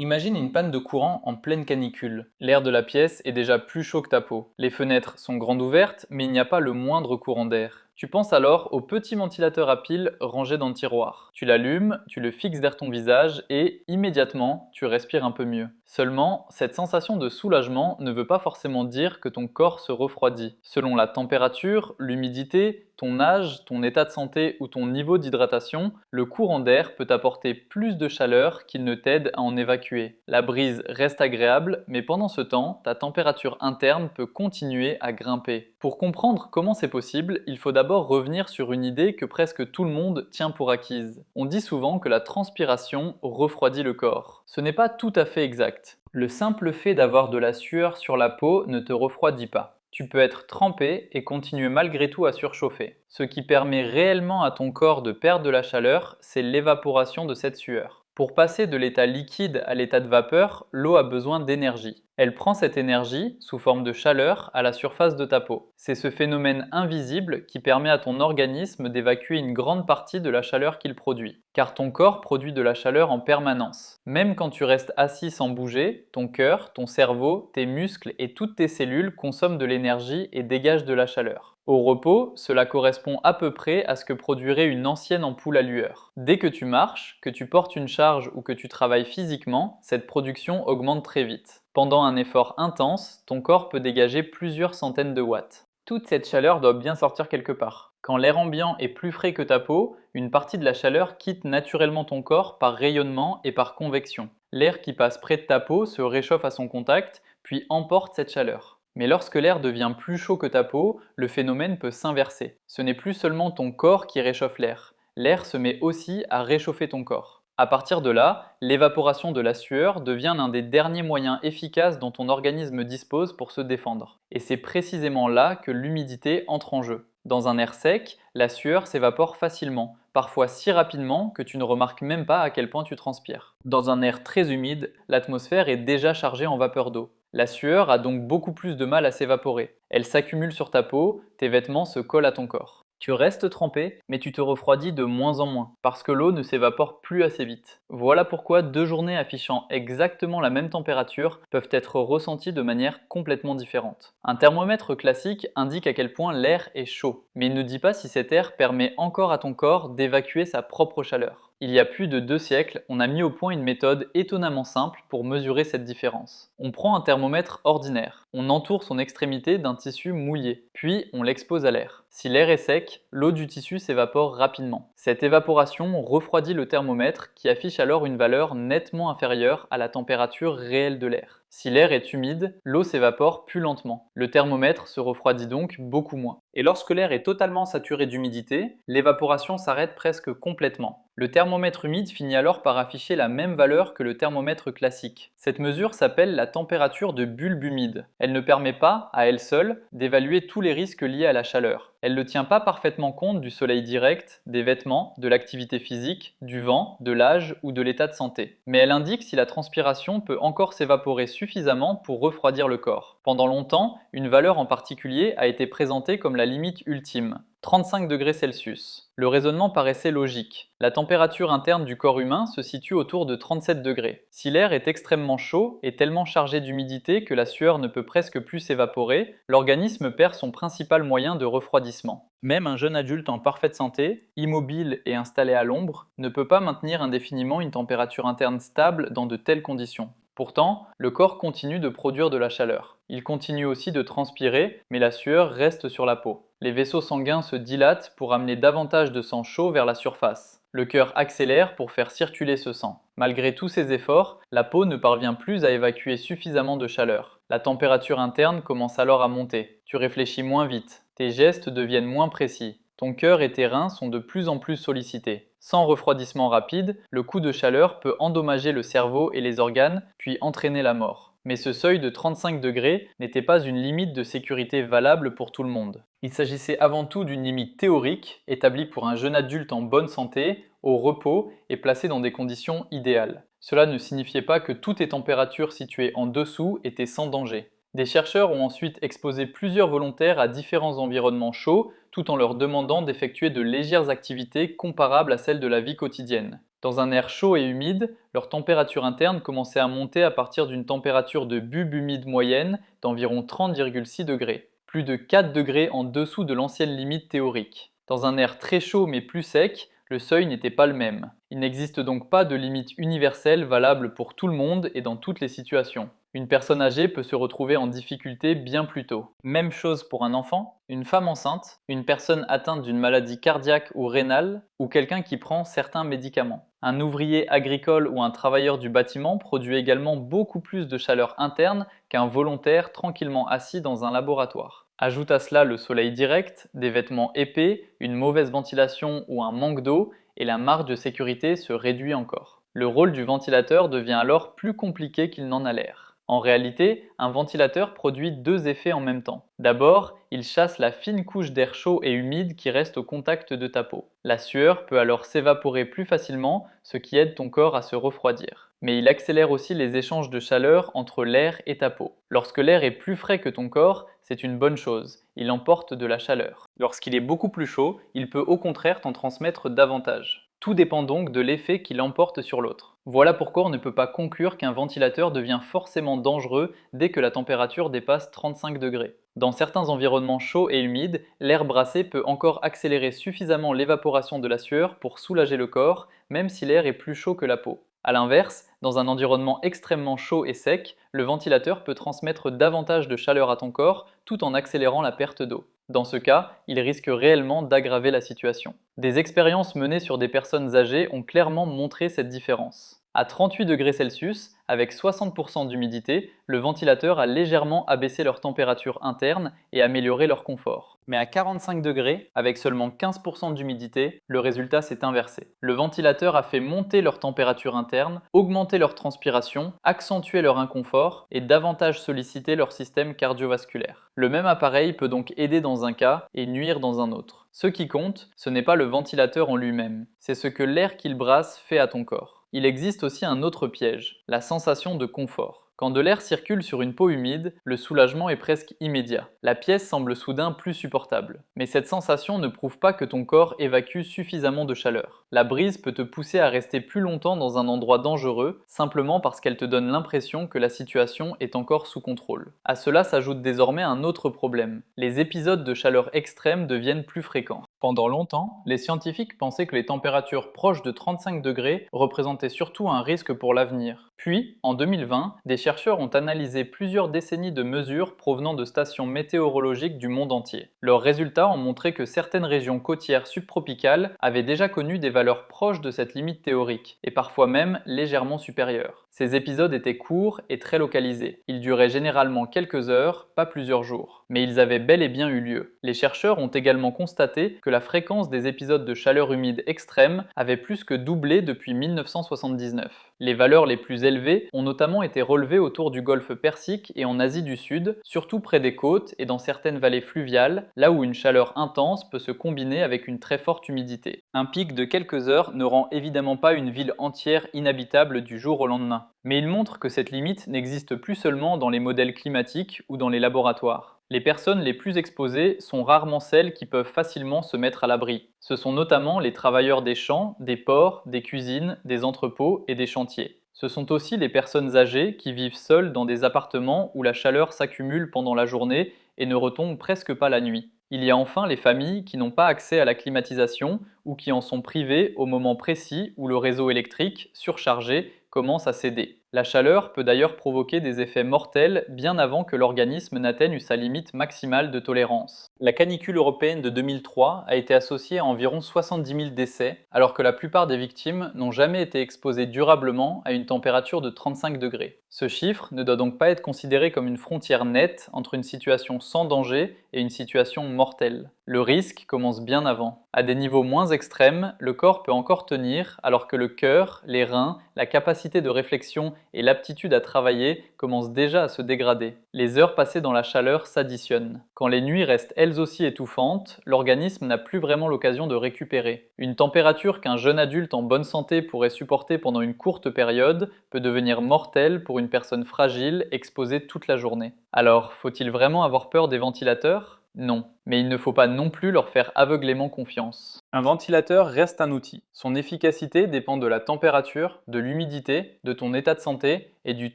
Imagine une panne de courant en pleine canicule. L'air de la pièce est déjà plus chaud que ta peau. Les fenêtres sont grandes ouvertes, mais il n'y a pas le moindre courant d'air. Tu penses alors au petit ventilateur à pile rangé dans le tiroir. Tu l'allumes, tu le fixes derrière ton visage et, immédiatement, tu respires un peu mieux. Seulement, cette sensation de soulagement ne veut pas forcément dire que ton corps se refroidit. Selon la température, l'humidité, ton âge, ton état de santé ou ton niveau d'hydratation, le courant d'air peut apporter plus de chaleur qu'il ne t'aide à en évacuer. La brise reste agréable, mais pendant ce temps, ta température interne peut continuer à grimper. Pour comprendre comment c'est possible, il faut d'abord revenir sur une idée que presque tout le monde tient pour acquise. On dit souvent que la transpiration refroidit le corps. Ce n'est pas tout à fait exact. Le simple fait d'avoir de la sueur sur la peau ne te refroidit pas. Tu peux être trempé et continuer malgré tout à surchauffer. Ce qui permet réellement à ton corps de perdre de la chaleur, c'est l'évaporation de cette sueur. Pour passer de l'état liquide à l'état de vapeur, l'eau a besoin d'énergie. Elle prend cette énergie, sous forme de chaleur, à la surface de ta peau. C'est ce phénomène invisible qui permet à ton organisme d'évacuer une grande partie de la chaleur qu'il produit. Car ton corps produit de la chaleur en permanence. Même quand tu restes assis sans bouger, ton cœur, ton cerveau, tes muscles et toutes tes cellules consomment de l'énergie et dégagent de la chaleur. Au repos, cela correspond à peu près à ce que produirait une ancienne ampoule à lueur. Dès que tu marches, que tu portes une charge ou que tu travailles physiquement, cette production augmente très vite. Pendant un effort intense, ton corps peut dégager plusieurs centaines de watts. Toute cette chaleur doit bien sortir quelque part. Quand l'air ambiant est plus frais que ta peau, une partie de la chaleur quitte naturellement ton corps par rayonnement et par convection. L'air qui passe près de ta peau se réchauffe à son contact, puis emporte cette chaleur. Mais lorsque l'air devient plus chaud que ta peau, le phénomène peut s'inverser. Ce n'est plus seulement ton corps qui réchauffe l'air. L'air se met aussi à réchauffer ton corps. À partir de là, l'évaporation de la sueur devient l'un des derniers moyens efficaces dont ton organisme dispose pour se défendre. Et c'est précisément là que l'humidité entre en jeu. Dans un air sec, la sueur s'évapore facilement, parfois si rapidement que tu ne remarques même pas à quel point tu transpires. Dans un air très humide, l'atmosphère est déjà chargée en vapeur d'eau. La sueur a donc beaucoup plus de mal à s'évaporer. Elle s'accumule sur ta peau, tes vêtements se collent à ton corps. Tu restes trempé, mais tu te refroidis de moins en moins, parce que l'eau ne s'évapore plus assez vite. Voilà pourquoi deux journées affichant exactement la même température peuvent être ressenties de manière complètement différente. Un thermomètre classique indique à quel point l'air est chaud, mais il ne dit pas si cet air permet encore à ton corps d'évacuer sa propre chaleur. Il y a plus de 2 siècles, on a mis au point une méthode étonnamment simple pour mesurer cette différence. On prend un thermomètre ordinaire, on entoure son extrémité d'un tissu mouillé, puis on l'expose à l'air. Si l'air est sec, l'eau du tissu s'évapore rapidement. Cette évaporation refroidit le thermomètre qui affiche alors une valeur nettement inférieure à la température réelle de l'air. Si l'air est humide, l'eau s'évapore plus lentement. Le thermomètre se refroidit donc beaucoup moins. Et lorsque l'air est totalement saturé d'humidité, l'évaporation s'arrête presque complètement. Le thermomètre humide finit alors par afficher la même valeur que le thermomètre classique. Cette mesure s'appelle la température de bulbe humide. Elle ne permet pas, à elle seule, d'évaluer tous les risques liés à la chaleur. Elle ne tient pas parfaitement compte du soleil direct, des vêtements, de l'activité physique, du vent, de l'âge ou de l'état de santé. Mais elle indique si la transpiration peut encore s'évaporer suffisamment pour refroidir le corps. Pendant longtemps, une valeur en particulier a été présentée comme la limite ultime. 35 degrés Celsius. Le raisonnement paraissait logique. La température interne du corps humain se situe autour de 37 degrés. Si l'air est extrêmement chaud et tellement chargé d'humidité que la sueur ne peut presque plus s'évaporer, l'organisme perd son principal moyen de refroidissement. Même un jeune adulte en parfaite santé, immobile et installé à l'ombre, ne peut pas maintenir indéfiniment une température interne stable dans de telles conditions. Pourtant, le corps continue de produire de la chaleur. Il continue aussi de transpirer, mais la sueur reste sur la peau. Les vaisseaux sanguins se dilatent pour amener davantage de sang chaud vers la surface. Le cœur accélère pour faire circuler ce sang. Malgré tous ces efforts, la peau ne parvient plus à évacuer suffisamment de chaleur. La température interne commence alors à monter. Tu réfléchis moins vite. Tes gestes deviennent moins précis. Ton cœur et tes reins sont de plus en plus sollicités. Sans refroidissement rapide, le coup de chaleur peut endommager le cerveau et les organes, puis entraîner la mort. Mais ce seuil de 35 degrés n'était pas une limite de sécurité valable pour tout le monde. Il s'agissait avant tout d'une limite théorique, établie pour un jeune adulte en bonne santé, au repos et placé dans des conditions idéales. Cela ne signifiait pas que toutes les températures situées en dessous étaient sans danger. Des chercheurs ont ensuite exposé plusieurs volontaires à différents environnements chauds, tout en leur demandant d'effectuer de légères activités comparables à celles de la vie quotidienne. Dans un air chaud et humide, leur température interne commençait à monter à partir d'une température de bulbe humide moyenne d'environ 30,6 degrés, plus de 4 degrés en dessous de l'ancienne limite théorique. Dans un air très chaud mais plus sec, le seuil n'était pas le même. Il n'existe donc pas de limite universelle valable pour tout le monde et dans toutes les situations. Une personne âgée peut se retrouver en difficulté bien plus tôt. Même chose pour un enfant, une femme enceinte, une personne atteinte d'une maladie cardiaque ou rénale, ou quelqu'un qui prend certains médicaments. Un ouvrier agricole ou un travailleur du bâtiment produit également beaucoup plus de chaleur interne qu'un volontaire tranquillement assis dans un laboratoire. Ajoute à cela le soleil direct, des vêtements épais, une mauvaise ventilation ou un manque d'eau, et la marge de sécurité se réduit encore. Le rôle du ventilateur devient alors plus compliqué qu'il n'en a l'air. En réalité, un ventilateur produit deux effets en même temps. D'abord, il chasse la fine couche d'air chaud et humide qui reste au contact de ta peau. La sueur peut alors s'évaporer plus facilement, ce qui aide ton corps à se refroidir. Mais il accélère aussi les échanges de chaleur entre l'air et ta peau. Lorsque l'air est plus frais que ton corps, c'est une bonne chose, il emporte de la chaleur. Lorsqu'il est beaucoup plus chaud, il peut au contraire t'en transmettre davantage. Tout dépend donc de l'effet qu'il emporte sur l'autre. Voilà pourquoi on ne peut pas conclure qu'un ventilateur devient forcément dangereux dès que la température dépasse 35 degrés. Dans certains environnements chauds et humides, l'air brassé peut encore accélérer suffisamment l'évaporation de la sueur pour soulager le corps, même si l'air est plus chaud que la peau. A l'inverse, dans un environnement extrêmement chaud et sec, le ventilateur peut transmettre davantage de chaleur à ton corps tout en accélérant la perte d'eau. Dans ce cas, il risque réellement d'aggraver la situation. Des expériences menées sur des personnes âgées ont clairement montré cette différence. À 38 degrés Celsius, avec 60% d'humidité, le ventilateur a légèrement abaissé leur température interne et amélioré leur confort. Mais à 45 degrés, avec seulement 15% d'humidité, le résultat s'est inversé. Le ventilateur a fait monter leur température interne, augmenter leur transpiration, accentuer leur inconfort et davantage solliciter leur système cardiovasculaire. Le même appareil peut donc aider dans un cas et nuire dans un autre. Ce qui compte, ce n'est pas le ventilateur en lui-même, c'est ce que l'air qu'il brasse fait à ton corps. Il existe aussi un autre piège, la sensation de confort. Quand de l'air circule sur une peau humide, le soulagement est presque immédiat. La pièce semble soudain plus supportable. Mais cette sensation ne prouve pas que ton corps évacue suffisamment de chaleur. La brise peut te pousser à rester plus longtemps dans un endroit dangereux, simplement parce qu'elle te donne l'impression que la situation est encore sous contrôle. À cela s'ajoute désormais un autre problème. Les épisodes de chaleur extrême deviennent plus fréquents. Pendant longtemps, les scientifiques pensaient que les températures proches de 35 degrés représentaient surtout un risque pour l'avenir. Puis, en 2020, des chercheurs ont analysé plusieurs décennies de mesures provenant de stations météorologiques du monde entier. Leurs résultats ont montré que certaines régions côtières subtropicales avaient déjà connu des valeurs proches de cette limite théorique, et parfois même légèrement supérieures. Ces épisodes étaient courts et très localisés. Ils duraient généralement quelques heures, pas plusieurs jours. Mais ils avaient bel et bien eu lieu. Les chercheurs ont également constaté que la fréquence des épisodes de chaleur humide extrême avait plus que doublé depuis 1979. Les valeurs les plus élevées ont notamment été relevées autour du golfe Persique et en Asie du Sud, surtout près des côtes et dans certaines vallées fluviales, là où une chaleur intense peut se combiner avec une très forte humidité. Un pic de quelques heures ne rend évidemment pas une ville entière inhabitable du jour au lendemain. Mais il montre que cette limite n'existe plus seulement dans les modèles climatiques ou dans les laboratoires. Les personnes les plus exposées sont rarement celles qui peuvent facilement se mettre à l'abri. Ce sont notamment les travailleurs des champs, des ports, des cuisines, des entrepôts et des chantiers. Ce sont aussi les personnes âgées qui vivent seules dans des appartements où la chaleur s'accumule pendant la journée et ne retombe presque pas la nuit. Il y a enfin les familles qui n'ont pas accès à la climatisation ou qui en sont privées au moment précis où le réseau électrique, surchargé, commence à céder. La chaleur peut d'ailleurs provoquer des effets mortels bien avant que l'organisme n'atteigne sa limite maximale de tolérance. La canicule européenne de 2003 a été associée à environ 70 000 décès, alors que la plupart des victimes n'ont jamais été exposées durablement à une température de 35 degrés. Ce chiffre ne doit donc pas être considéré comme une frontière nette entre une situation sans danger et une situation mortelle. Le risque commence bien avant. À des niveaux moins extrêmes, le corps peut encore tenir, alors que le cœur, les reins, la capacité de réflexion et l'aptitude à travailler commencent déjà à se dégrader. Les heures passées dans la chaleur s'additionnent. Quand les nuits restent elles aussi étouffantes, l'organisme n'a plus vraiment l'occasion de récupérer. Une température qu'un jeune adulte en bonne santé pourrait supporter pendant une courte période peut devenir mortelle pour une personne fragile exposée toute la journée. Alors, faut-il vraiment avoir peur des ventilateurs ? Non, mais il ne faut pas non plus leur faire aveuglément confiance. Un ventilateur reste un outil. Son efficacité dépend de la température, de l'humidité, de ton état de santé et du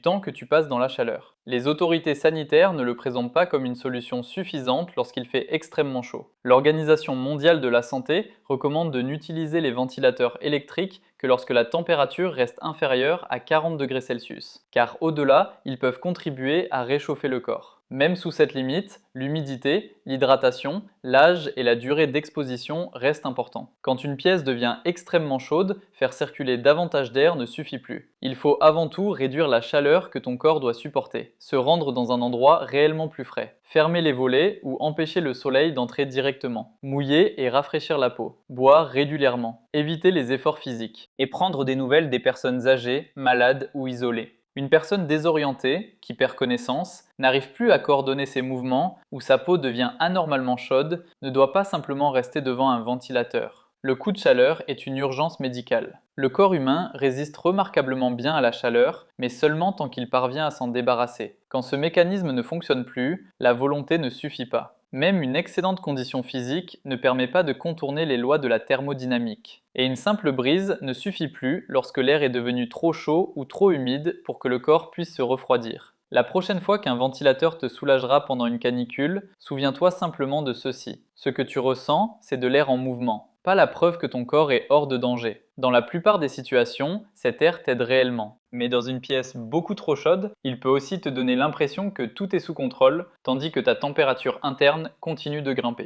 temps que tu passes dans la chaleur. Les autorités sanitaires ne le présentent pas comme une solution suffisante lorsqu'il fait extrêmement chaud. L'Organisation mondiale de la santé recommande de n'utiliser les ventilateurs électriques que lorsque la température reste inférieure à 40 degrés Celsius, car au-delà, ils peuvent contribuer à réchauffer le corps. Même sous cette limite, l'humidité, l'hydratation, l'âge et la durée d'exposition restent importants. Quand une pièce devient extrêmement chaude, faire circuler davantage d'air ne suffit plus. Il faut avant tout réduire la chaleur que ton corps doit supporter, se rendre dans un endroit réellement plus frais, fermer les volets ou empêcher le soleil d'entrer directement, mouiller et rafraîchir la peau, boire régulièrement, éviter les efforts physiques et prendre des nouvelles des personnes âgées, malades ou isolées. Une personne désorientée, qui perd connaissance, n'arrive plus à coordonner ses mouvements ou sa peau devient anormalement chaude, ne doit pas simplement rester devant un ventilateur. Le coup de chaleur est une urgence médicale. Le corps humain résiste remarquablement bien à la chaleur, mais seulement tant qu'il parvient à s'en débarrasser. Quand ce mécanisme ne fonctionne plus, la volonté ne suffit pas. Même une excellente condition physique ne permet pas de contourner les lois de la thermodynamique. Et une simple brise ne suffit plus lorsque l'air est devenu trop chaud ou trop humide pour que le corps puisse se refroidir. La prochaine fois qu'un ventilateur te soulagera pendant une canicule, souviens-toi simplement de ceci. Ce que tu ressens, c'est de l'air en mouvement, pas la preuve que ton corps est hors de danger. Dans la plupart des situations, cet air t'aide réellement. Mais dans une pièce beaucoup trop chaude, il peut aussi te donner l'impression que tout est sous contrôle, tandis que ta température interne continue de grimper.